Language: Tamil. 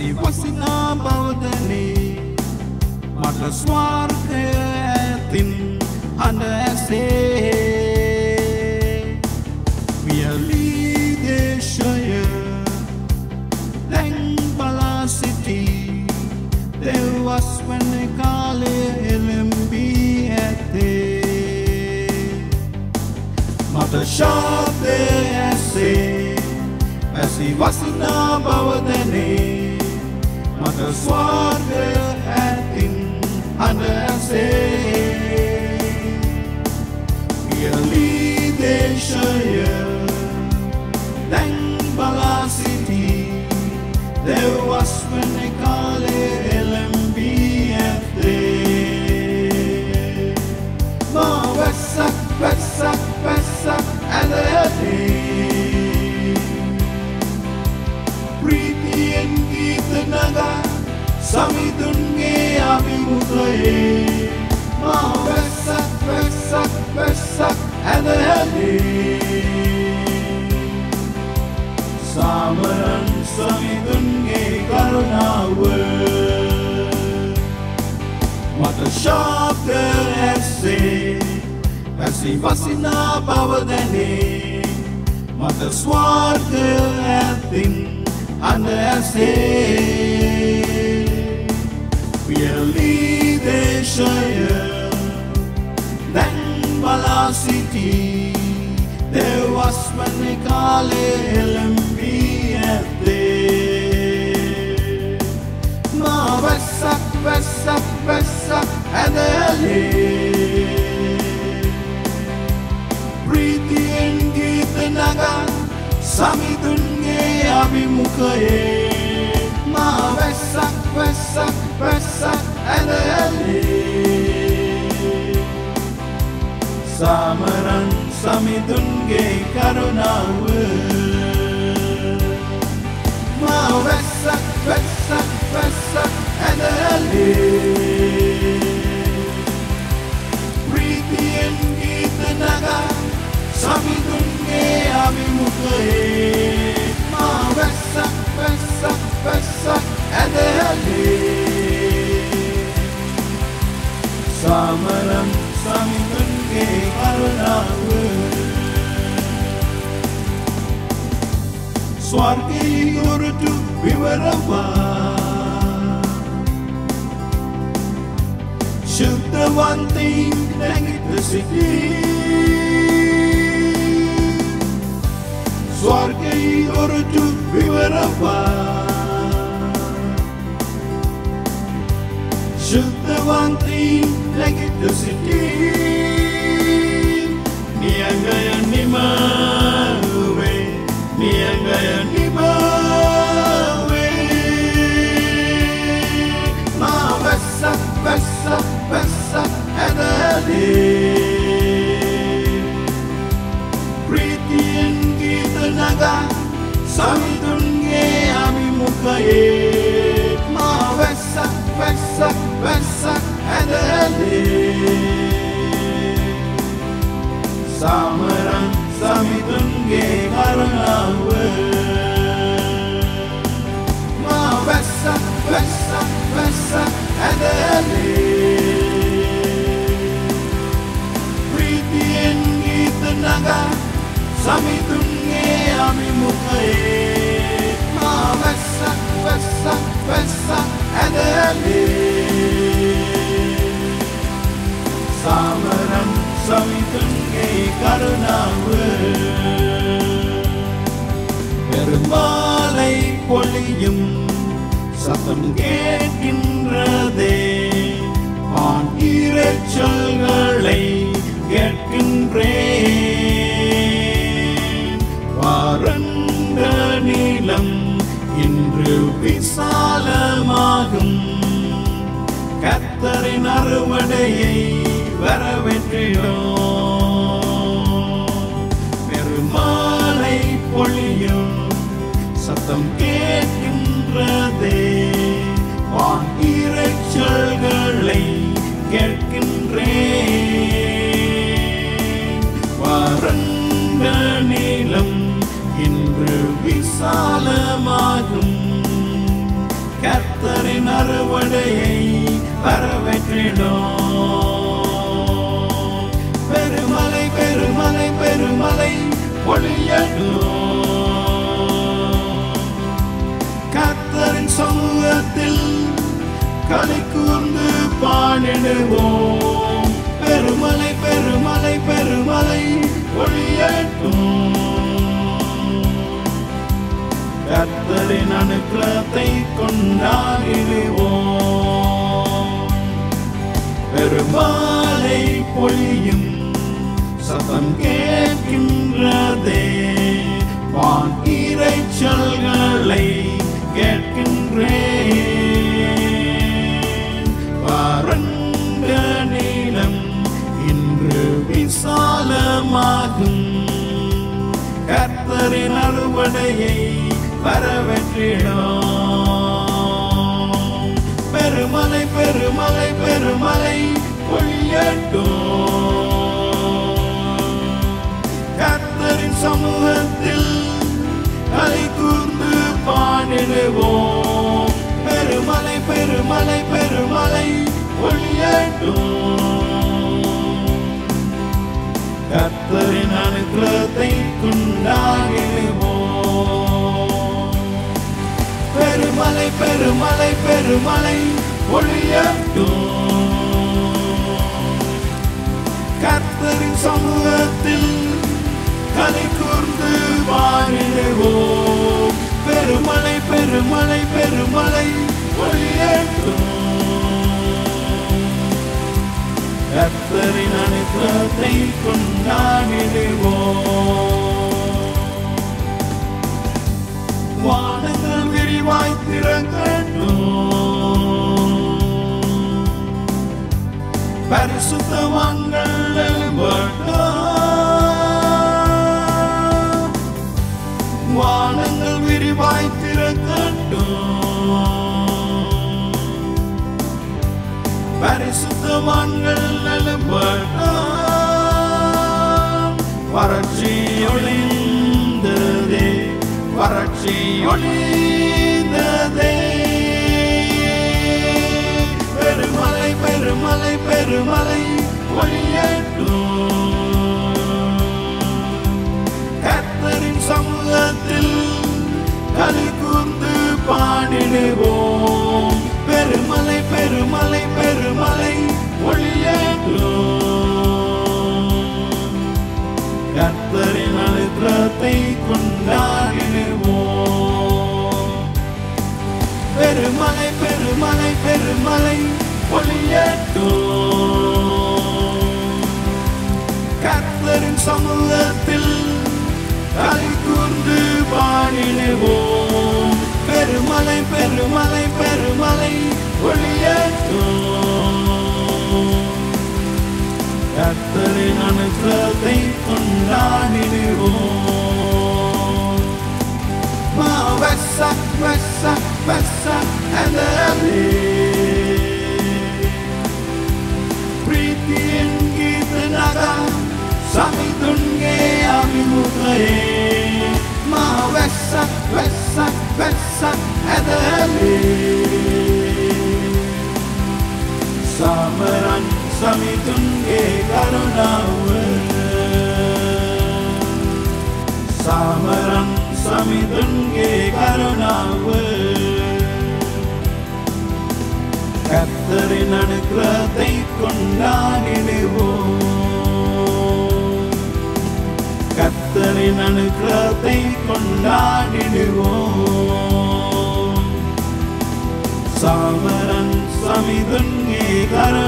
Asi wasina bawdani Mata swarga etin Handa ase Biali deshaya Leng bala city Dewas wene kale elembi ete Mata shabde ase Asi wasina bawdani Mata swarga etin Handa ase Biali deshaya Leng bala city Dewas wene kale elembi ete Ma wesak wesak wesak alade Priti en kita naga Sami dunge abimutlaye Ma wesak wesak wesak alade Samaran sami dunge karunawa Mata shabda ese Asi vasina bavadane Mata swarga etin Handa ase Biali deshaya Leng bala city Dewas wene kale elembi ete Ma wesak wesak wesak adale Priti en kita naga Sami dunge abimukaye Ma wesak wesak wesak adale Samaran sami dunge karunawa Ma wesak wesak wesak adale Priti en kita naga Sami dunge abimukaye Ma wesak wesak wesak adale Samaran sami dunge karunawa Swargi urdu vivarava Shuddhavanti nangita siddhi Swargi urdu vivarava Shuddhavanti nangita siddhi Niyangaya nimawe Niyangaya nimawe Ma wesak wesak wesak adale Priti en kita naga Sami dunge abimukaye Ma wesak wesak wesak adale Samaran sami dunge karunawa Ma wesak wesak wesak adale Priti en kita naga Sami dunge abimukaye Ma wesak wesak wesak adale Samaran sami dunge karunawa Perumalai பொழியும் சத்தம் கேட்கின்றதே ஆன் இரைச்சல்களை கேட்கின்றேன் வறண்ட நீலம் இன்று விசாலமாகும் கர்த்தரின் அறுவடையை வரவேற்றிடும் பெருமாளை பொழியும் சத்தம் கேட்கின்றதே வான் இரைச்சல்களை கேட்கின்றேன் வறண்ட நீலம் இன்று விசாலமாகும் அறுவடையை வரவேற்றிடும். பெருமலை பெருமலை பெருமலை பொழியட்டும். கர்த்தரின் சமூகத்தில் களி கூர்ந்து பாடிடுவோம். பெருமலை பெருமலை பெருமலை பொழியட்டும். கர்த்தரின் அனுக்கிரகத்தை கொண்டாடிடுவோம். பெருமலை பொழியும் சத்தம் கேட்கின்றதே, வான் இரைச்சல்களை கேட்கின்றேன். வறண்ட நீளம் இன்று விசாலமாகும். கர்த்தரின் அறுவடையை வரவேற்றிடும். பெருமலை பெருமலை பெருமலை பொழியட்டும். கர்த்தரின் சமூகத்தில் களி கூர்ந்து பாடிடுவோம். பெருமலை பெருமலை பெருமலை பொழியட்டும். கர்த்தரின் அனுக்கிரகத்தை கொண்டாடிடுவோம். பெருமலை பெருமலை பெருமலை பொழியட்டும். கர்த்தரின் சமூகத்தில் களி கூர்ந்து பாடிடுவோம். பெருமலை பெருமலை பெருமலை பொழியட்டும். கர்த்தரின் அனுக்கிரகத்தை கொண்டாடிடுவோம். வானங்கள் விரிவாய் திறக்கட்டும். பரிசுத்தவான்கள் எழும்பட்டும். வானங்கள் விரிவாய் திறக்கட்டும். பரிசுத்தவான்கள் எழும்பட்டும். வறட்சி ஒழிந்ததே, வறட்சி ஒழிந்ததே. பெருமலை பெருமலை பெருமலை பொழியட்டும். கர்த்தரின் சமூகத்தில் களி கூர்ந்து பாடிடுவோம். பெருமலை பெருமலை பெருமலை பொழியட்டும். கர்த்தரின் அனுக்கிரகத்தை கொண்டாடிடுவோம். பெருமலை பெருமலை பெருமலை பொழியட்டும். கர்த்தரின் சமூகத்தில் களி கூர்ந்து பாடிடுவோம். பெருமலை பெருமலை பெருமலை பொழியட்டும். கர்த்தரின் அனுக்கிரகத்தை கொண்டாடிடுவோம். Vesak, vesak, vesak, adale. Pritiyen gitnaga, samidunge avimugaye. Vesak, vesak, vesak, adale. Samaran samidunge karunawe. Samaran samidunge karunawe. கர்த்தரின் அனுக்கிரகத்தை கொண்டாடிடுவோம். கர்த்தரின் அனுக்கிரகத்தை கொண்டாடிடுவோம். சாமரன் சமிதுன்கே கருணாவே.